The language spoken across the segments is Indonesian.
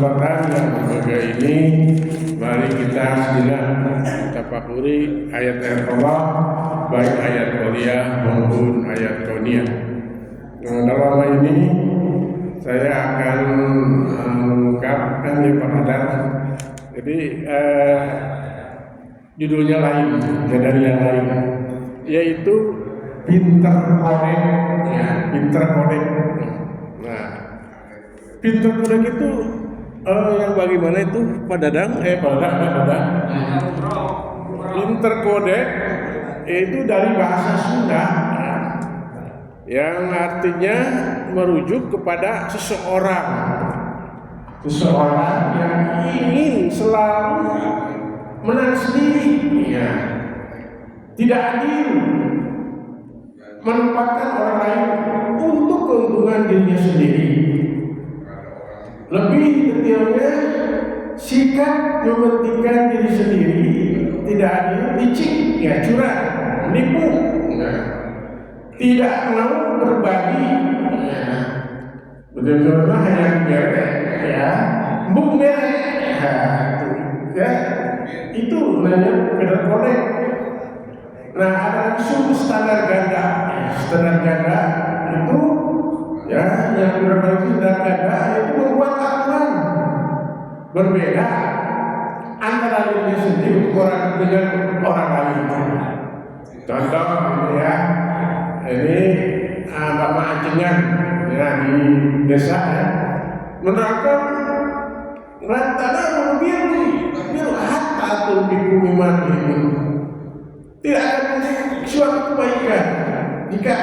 kesempatan yang berbahagia ini, mari kita tafakuri ayat-ayat Allah, baik ayat qauliyah maupun ayat kauniyah. Dalam hal ini saya akan mengungkapkan yang Pak. Jadi judulnya lain, dari yang lain, yaitu pinter korek, ya, pinter korek. Nah, pinter korek itu yang bagaimana itu Pak Dadang? Pinter kodek itu dari bahasa Sunda, yang artinya merujuk kepada seseorang yang ingin selalu menang sendiri, ya, tidak adil, menempatkan orang lain untuk keuntungan dirinya sendiri. Lebih detailnya, sikap mementingkan diri sendiri, tidak adil, licik, ya, curang, menipu, ya, tidak mau berbagi, ya, betul-betul hanya gerek, ya, bumber, ya, itu namanya pinter kodek. Nah, ada suku standar ganda. Standar ganda itu, ya, yang berarti standar ganda itu membuat aturan berbeda antara dirinya sendiri dengan orang lain. Contoh ini, ya, ini Bapak Acengan, ya, di desa, ya, menerapkan rantana mobil hatta atau bumi mati. Tidak akan suatu kebaikan jika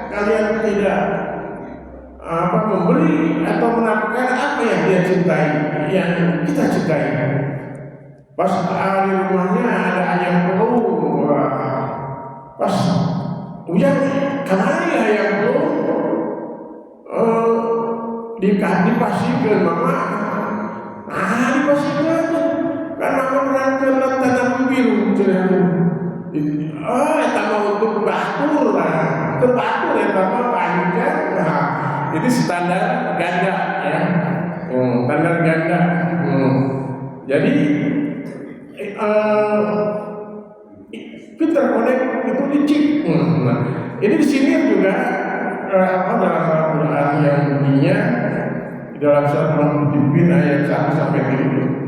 kalian tidak memberi atau menafkahkan apa yang dia cintai, yang kita cintai. Pas di rumahnya ada ayam pelung, pas hujan kemana ayam pelung, dipasihkan mama, dipasihkan karena menerangkan tanam biru, tambah untuk batur lah, terbatur ya, tambah panjang. Nah, ini standar ganda, ya, standar ganda. Jadi pinter kodek itu licik. Nah, ini di sini juga dalam Al-Quran yang bunyinya dalam surat Al-Mutaffifin ayat 1 sampai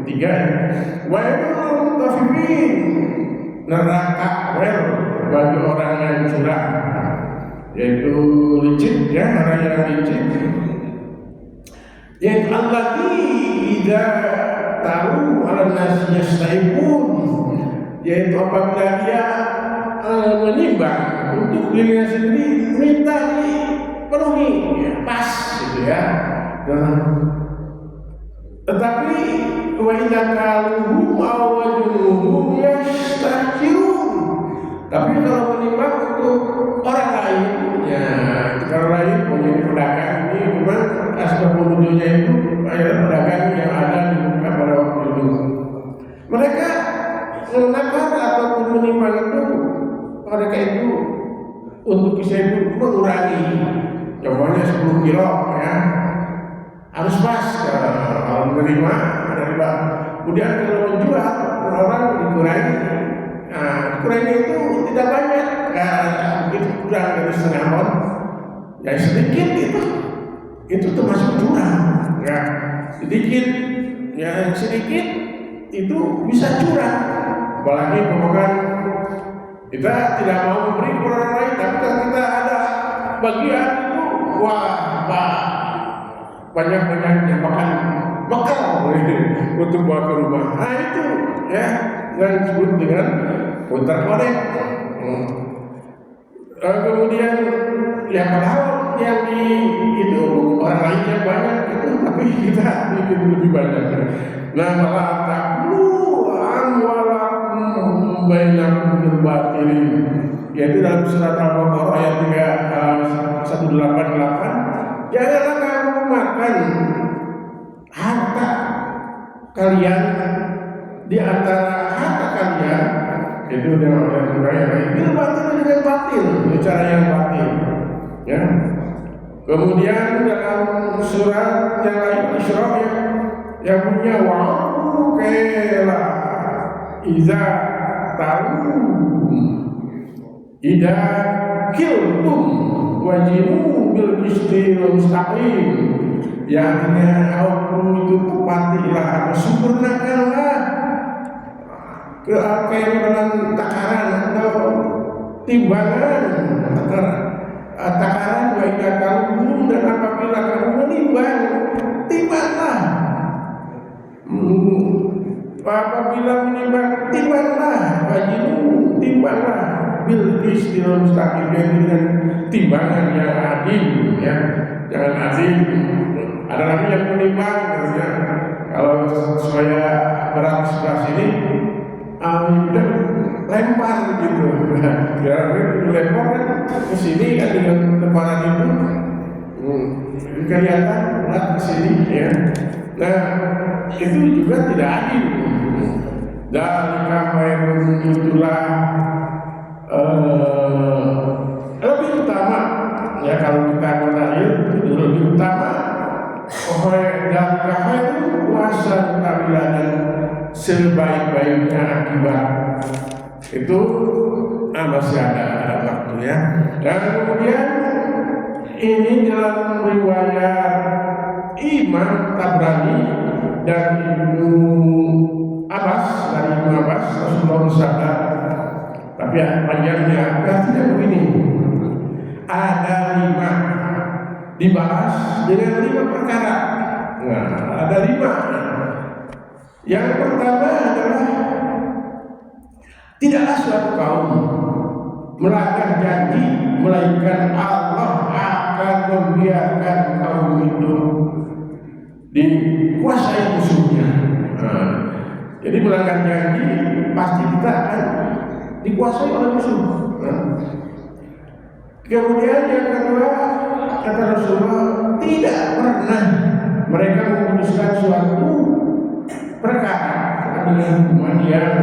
3. Wa yaqulu mutaffifin, neraka bagi orang yang curang, yaitu licik, ya, orang yang licik. Yang allati idza taru ala nas yastaibun, yaitu apabila dia menimbang untuk dirinya sendiri, minta dipenuhi, ya, pas, gitu, ya. Tetapi wa idza kaluhum aw wajuhum yastakirun, tapi kalau menimbang untuk orang lain, ya, orang lain punya pedagang ini memang asbab wujudnya itu pedagang yang ada di muka pada waktu itu. Mereka menakar ataupun menimbang itu, mereka itu untuk kisah itu mengurangi, contohnya 10 kilo, ya, harus pas. Kalau menerima ada riba. Kemudian kalau menjual, orang dikurangi. Nah, dikurangi itu tidak banyak, begitu kurang dari setengah ton, ya sedikit itu termasuk curang, ya, sedikit, ya, sedikit itu bisa curang. Apalagi pokoknya kita tidak mau memberi kepada orang lain, tapi kalau kita ada bagian itu, banyak-banyaknya makan bekal untuk bawa ke rumah. Nah, itu, ya, yang disebut dengan pinter kodek. Kemudian, ya, padahal yang itu orang lain yang banyak itu, tapi kita ingin lebih banyak. Nah, malah taklu amwalakum bainakum bil batil, yaitu dalam surat Al-Baqarah ayat 188, janganlah kamu makan harta kalian di antara harta kalian itu dengan bil batil, dengan batil, cara yang batil, ya. Kemudian dalam surat yang lain Isra, yang punya wa'u kela iza tahu ida kiltum wajinu bil istil mustaqim, yang artinya hukum itu tepatilah atau sempurnakanlah keairan takaran atau timbangan takaran wa ida kalum, dan apabila kamu menimbang timbanglah, apabila menimbang timbanglah, wajinu timbanglah bil istil mustaqim, dengan timbangan yang adil, ya, jangan adil. Ada lagi yang menimbang, ya, kalau supaya berat sebelah sini, udah lempar gitu, dilempar kan ke sini kan dengan lemparan itu, kelihatan berat ke sini, ya. Nah itu juga tidak adil. Dan kamu itulah lebih utama, ya, kalau kita menadil itu lebih utama. Dan kamu itu kuasa tabilah dan sebaik-baiknya akibat itu masih ada waktu, ya. Dan kemudian ini dalam riwayat Imam Tabrani dan Ibnu Abbas, dari Ibnu Abbas, Rasulullah bersabda, tapi panjangnya tidak begini. Ada 5 dibahas dengan 5 perkara. Nah, ada 5. Yang pertama adalah tidaklah suatu kaum melanggar janji melainkan Allah akan membiarkan kaum itu dikuasai musuhnya. Nah, jadi melanggar janji pasti kita akan dikuasai oleh musuh. Nah, kemudian yang kedua, kata Rasulullah, tidak pernah mereka memutuskan suatu perkara dengan hukuman yang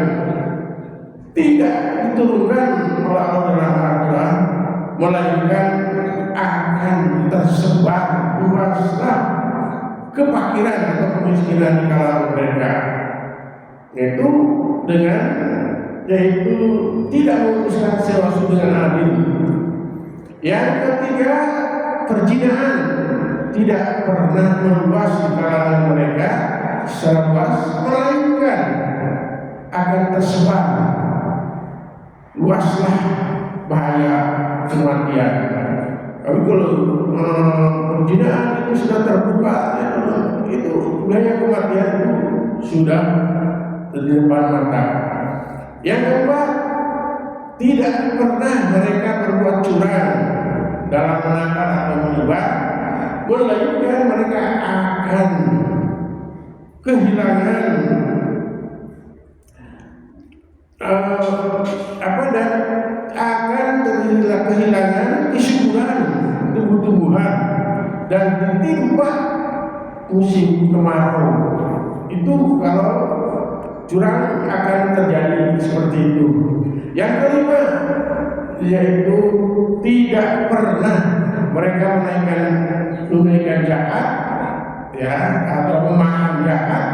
tidak diturunkan oleh Allah dalam Al-Quran, melainkan akan tersebar luaslah kefakiran atau kemiskinan di kalangan mereka, yaitu tidak memutuskan sesuatu dengan adil. Yang ketiga, perzinahan tidak pernah meluas di kalangan mereka secara luas, melainkan akan tersebar luaslah bahaya kematian. Tapi kalau perzinahan itu sudah terbuka, itu bahaya kematian itu sudah di depan mata. Yang keempat, tidak pernah mereka berbuat curang dalam menakar atau menyebar, melainkan mereka akan kehilangan dan akan kehilangan kesyukuran tumbuh-tumbuhan dan ditimpa musim kemarau. Itu kalau curang akan terjadi seperti itu. Yang kelima, yaitu tidak pernah mereka menunaikan zakat, ya, atau memakan zakat,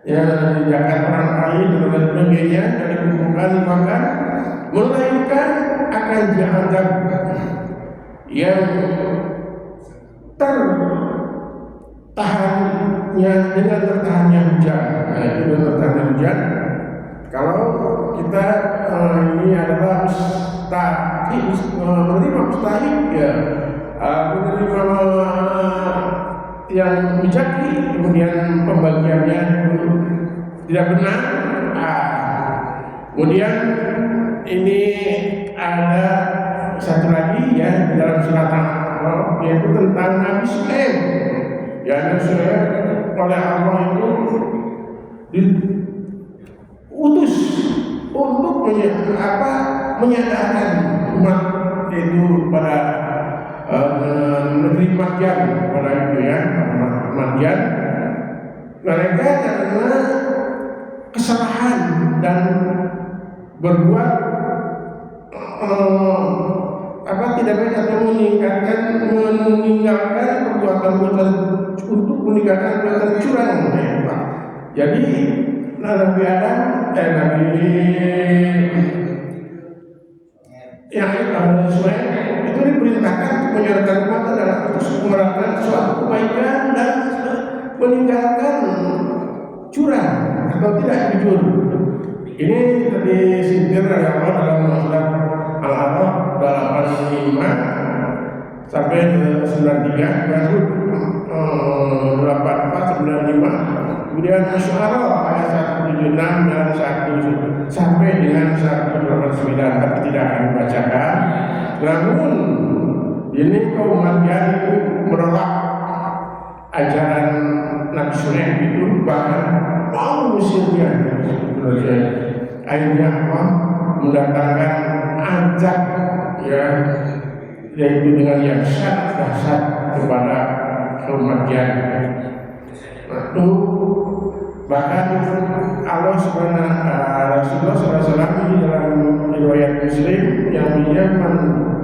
ya, zakat orang lain dan sebagainya dari kumpulkan makan, melainkan akan dianggap yang tertahannya dengan tertahannya hujan. Nah, itu dengan tertahannya hujan. Kalau kita ini adalah menerima mustahik, ya, menerima yang menjadi, kemudian pembagiannya tidak benar. Kemudian ini ada satu lagi, ya, di dalam surat Al-A'raf, yaitu tentang Nabi Sulaim, yang oleh Allah itu diutus untuk menyadarkan umat itu pada negeri Madian, pada itu, ya, Madian. Mereka karena kesalahan dan berbuat tidak baik atau meninggalkan perbuatan untuk meninggalkan perbuatan curang. Jadi Nabi Adam Nabi Suhaib itu diperintahkan untuk menyerahkan umat dalam melakukan suatu kebaikan dan meninggalkan curang atau tidak jujur. Ini disindir oleh Allah dalam surat Al-A'raf 85 sampai 93, baru 84, 95, kemudian Asy-Syu'ara ayat 176 dan 1 sampai dengan 189, tapi tidak akan dibacakan. Namun ini kaum Madian itu menolak ajaran Nabi Suhaib itu, bahkan mau mengusirnya. Akhirnya apa? Mendatangkan azab, ya, yaitu dengan yang sangat dahsyat kepada kaum Madian. Itu bahkan Allah Rasulullah SAW ini dalam riwayat Muslim yang menyebutkan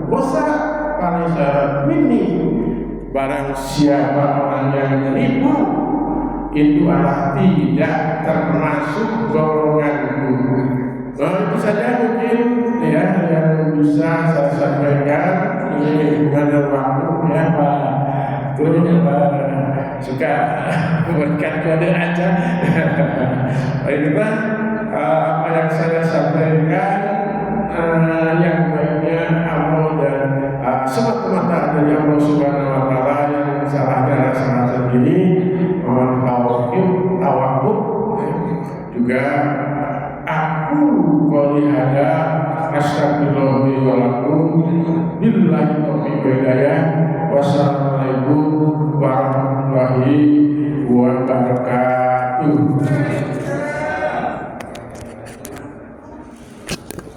wasa palisa mini, barang siapa orang yang menipu itu adalah tidak termasuk golonganku. Nah, itu saja mungkin ya yang bisa saya sampaikan. Ini dengan waktu ya Pak. Itu suka memberikan kode aja. Itulah apa yang saya sampaikan. Yang baiknya amal dan semata-mata dari Allah Subhanahu Wa Taala, yang salahnya rasa sendiri. Mohon tawakuf juga aku qouli hada astagfirullahi wa lakum billahi taufiq wal hidayah. Wassalamualaikum warahmatullahi wabarakatuh.